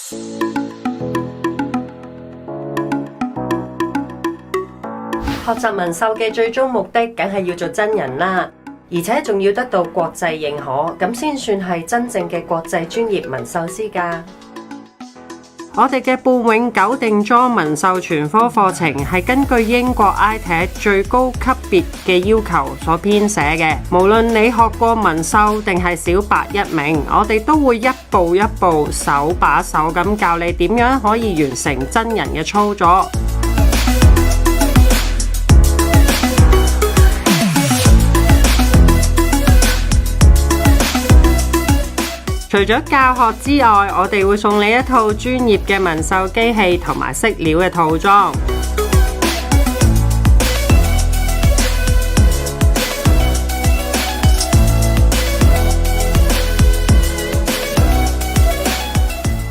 學習紋繡嘅最終目的，梗係要做真人啦，而且仲要得到國際認可，咁先算係真正嘅國際專業紋繡師㗎。我哋嘅半永久定妝紋繡全科課程係根據英國 ITAC 最高級別嘅要求所編寫嘅。無論你學過紋繡定係小白一名，我哋都會一步一步手把手咁教你點樣可以完成真人嘅操作。除咗教學之外，我哋會送你一套專業嘅紋繡機器同埋飾料嘅套裝。